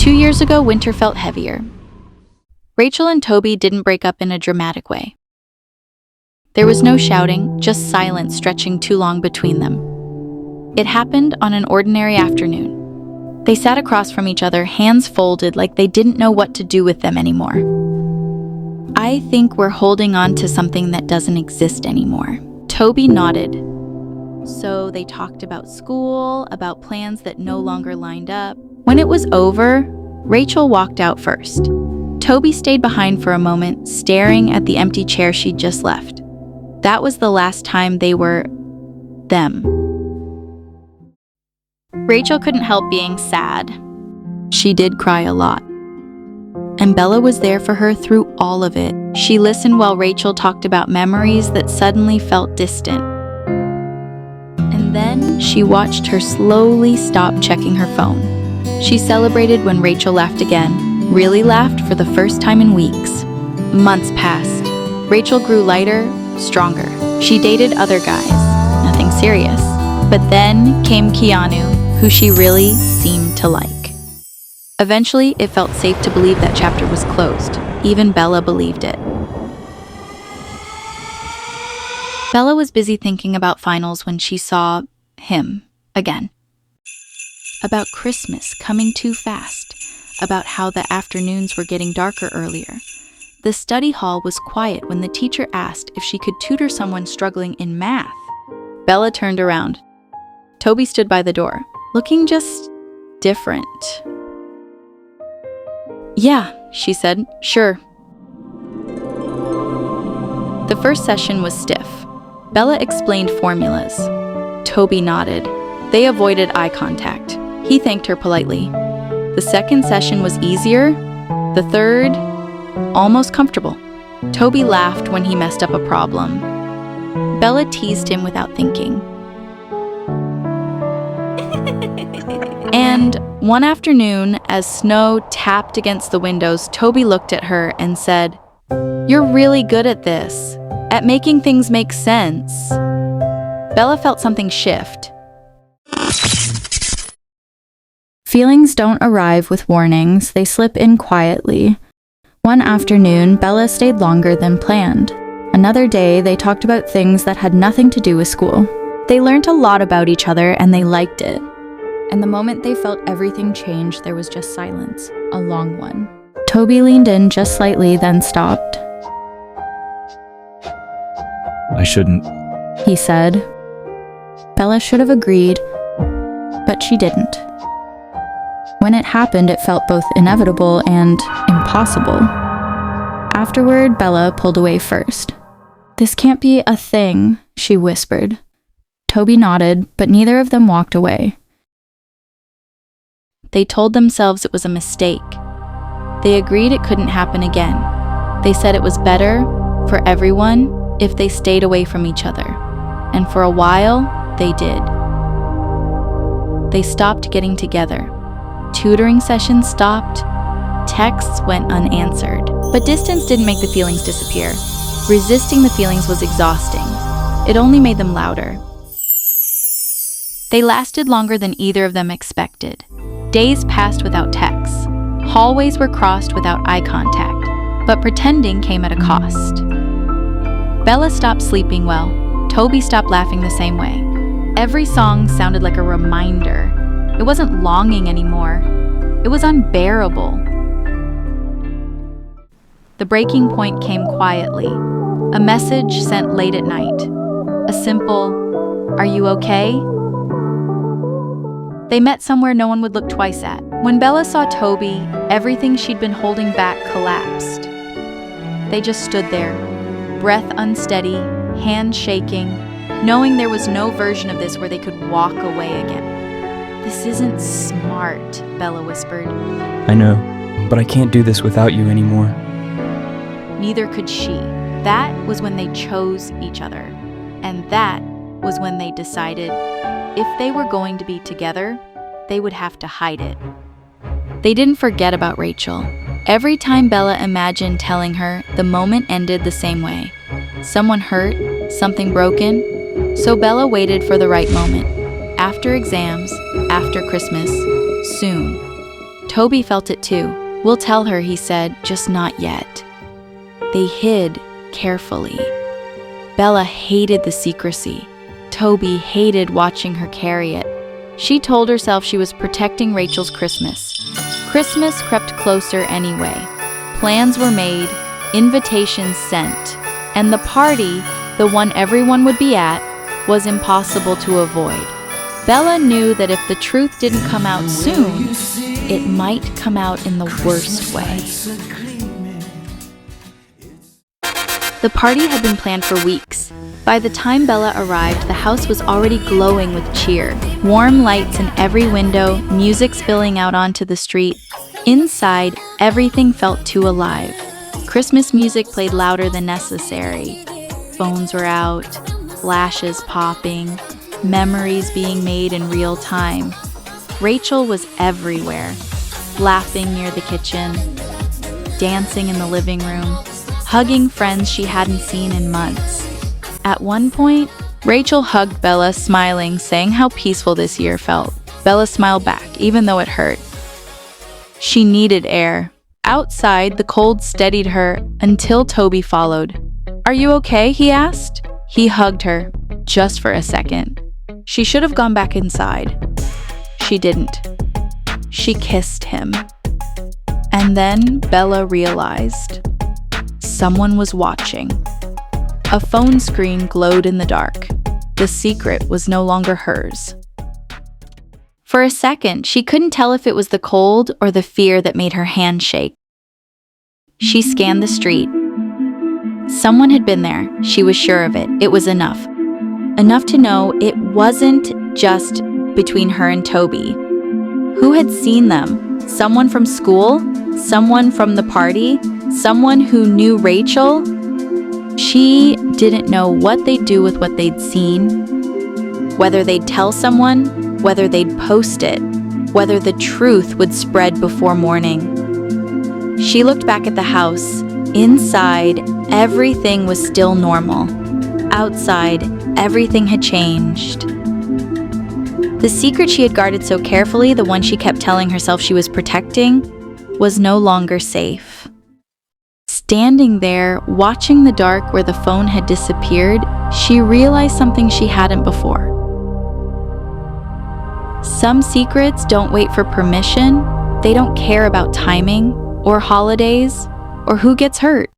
2 years ago, winter felt heavier. Rachel and Toby didn't break up in a dramatic way. There was no shouting, just silence stretching too long between them. It happened on an ordinary afternoon. They sat across from each other, hands folded like they didn't know what to do with them anymore. "I think we're holding on to something that doesn't exist anymore." Toby nodded. So they talked about school, about plans that no longer lined up. When it was over, Rachel walked out first. Toby stayed behind for a moment, staring at the empty chair she'd just left. That was the last time they were them. Rachel couldn't help being sad. She did cry a lot. And Bella was there for her through all of it. She listened while Rachel talked about memories that suddenly felt distant. And then she watched her slowly stop checking her phone. She celebrated when Rachel laughed again, really laughed for the first time in weeks. Months passed. Rachel grew lighter, stronger. She dated other guys, nothing serious. But then came Keanu, who she really seemed to like. Eventually, it felt safe to believe that chapter was closed. Even Bella believed it. Bella was busy thinking about finals when she saw him again. About Christmas coming too fast. About how the afternoons were getting darker earlier. The study hall was quiet when the teacher asked if she could tutor someone struggling in math. Bella turned around. Toby stood by the door, looking just different. "Yeah," she said, "sure." The first session was stiff. Bella explained formulas. Toby nodded. They avoided eye contact. He thanked her politely. The second session was easier. The third, almost comfortable. Toby laughed when he messed up a problem. Bella teased him without thinking. And one afternoon, as snow tapped against the windows, Toby looked at her and said, "You're really good at this, at making things make sense." Bella felt something shift. Feelings don't arrive with warnings, they slip in quietly. One afternoon, Bella stayed longer than planned. Another day, they talked about things that had nothing to do with school. They learned a lot about each other and they liked it. And the moment they felt everything change, there was just silence, a long one. Toby leaned in just slightly, then stopped. "I shouldn't," he said. Bella should have agreed, but she didn't. When it happened, it felt both inevitable and impossible. Afterward, Bella pulled away first. "This can't be a thing," she whispered. Toby nodded, but neither of them walked away. They told themselves it was a mistake. They agreed it couldn't happen again. They said it was better for everyone if they stayed away from each other. And for a while, they did. They stopped getting together. Tutoring sessions stopped. Texts went unanswered. But distance didn't make the feelings disappear. Resisting the feelings was exhausting. It only made them louder. They lasted longer than either of them expected. Days passed without texts. Hallways were crossed without eye contact. But pretending came at a cost. Bella stopped sleeping well. Toby stopped laughing the same way. Every song sounded like a reminder. It wasn't longing anymore. It was unbearable. The breaking point came quietly. A message sent late at night. A simple, "Are you okay?" They met somewhere no one would look twice at. When Bella saw Toby, everything she'd been holding back collapsed. They just stood there, breath unsteady, hands shaking, knowing there was no version of this where they could walk away again. "This isn't smart," Bella whispered. "I know, but I can't do this without you anymore." Neither could she. That was when they chose each other. And that was when they decided if they were going to be together, they would have to hide it. They didn't forget about Rachel. Every time Bella imagined telling her, the moment ended the same way. Someone hurt, something broken. So Bella waited for the right moment. After exams, after Christmas, soon. Toby felt it too. "We'll tell her," he said, "just not yet." They hid carefully. Bella hated the secrecy. Toby hated watching her carry it. She told herself she was protecting Rachel's Christmas. Christmas crept closer anyway. Plans were made, invitations sent, and the party, the one everyone would be at, was impossible to avoid. Bella knew that if the truth didn't come out soon, it might come out in the worst way. The party had been planned for weeks. By the time Bella arrived, the house was already glowing with cheer. Warm lights in every window, music spilling out onto the street. Inside, everything felt too alive. Christmas music played louder than necessary. Phones were out, flashes popping, memories being made in real time. Rachel was everywhere, laughing near the kitchen, dancing in the living room, hugging friends she hadn't seen in months. At one point, Rachel hugged Bella, smiling, saying how peaceful this year felt. Bella smiled back, even though it hurt. She needed air. Outside, the cold steadied her until Toby followed. "Are you okay?" he asked. He hugged her, just for a second. She should have gone back inside. She didn't. She kissed him. And then Bella realized someone was watching. A phone screen glowed in the dark. The secret was no longer hers. For a second, she couldn't tell if it was the cold or the fear that made her hand shake. She scanned the street. Someone had been there. She was sure of it. It was enough. Enough to know it wasn't just between her and Toby. Who had seen them? Someone from school? Someone from the party? Someone who knew Rachel? She didn't know what they'd do with what they'd seen, whether they'd tell someone, whether they'd post it, whether the truth would spread before morning. She looked back at the house. Inside, everything was still normal. Outside, everything had changed. The secret she had guarded so carefully, the one she kept telling herself she was protecting, was no longer safe. Standing there, watching the dark where the phone had disappeared, she realized something she hadn't before. Some secrets don't wait for permission. They don't care about timing, or holidays, or who gets hurt.